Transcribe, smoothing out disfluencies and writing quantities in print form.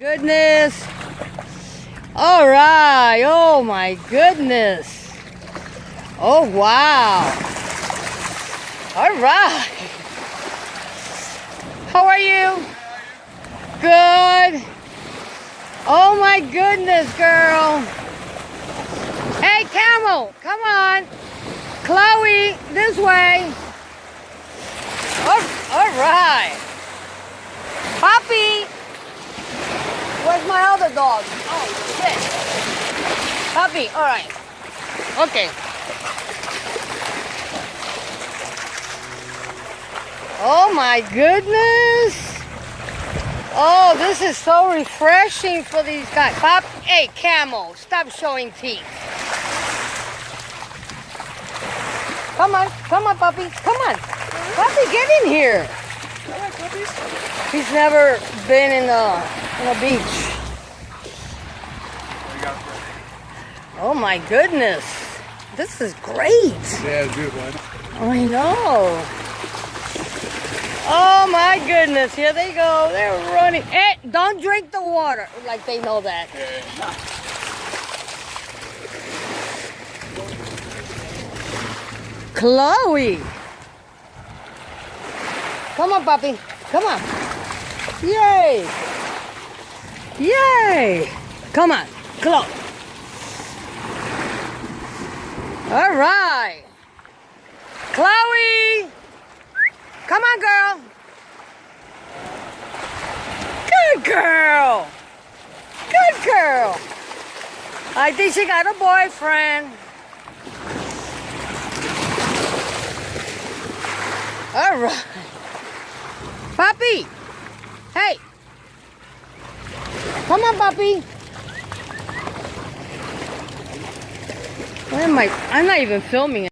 Goodness. All right. Oh my goodness. Oh wow. All right. How are you? Good. Oh my goodness, girl. Hey, Camel, come on. Chloe, this way. All right. Poppy. Where's my other dog? Oh, shit. Poppy, all right. Okay. Oh my goodness. Oh, this is so refreshing for these guys. Pop, hey, Camel, stop showing teeth. Come on, puppy, come on. Puppy, get in here. I like puppies. He's never been in a beach. Oh my goodness. This is great. Yeah, it's good one. I know. Oh my goodness, here they go. They're running. Hey, don't drink the water. Like they know that. Chloe. Come on, puppy. Come on. Yay. Yay. Come on, Chloe. All right. Chloe. Come on, girl. Good girl. Good girl. I think she got a boyfriend. All right. Puppy. Hey. Come on, puppy. Where am I? I'm not even filming it.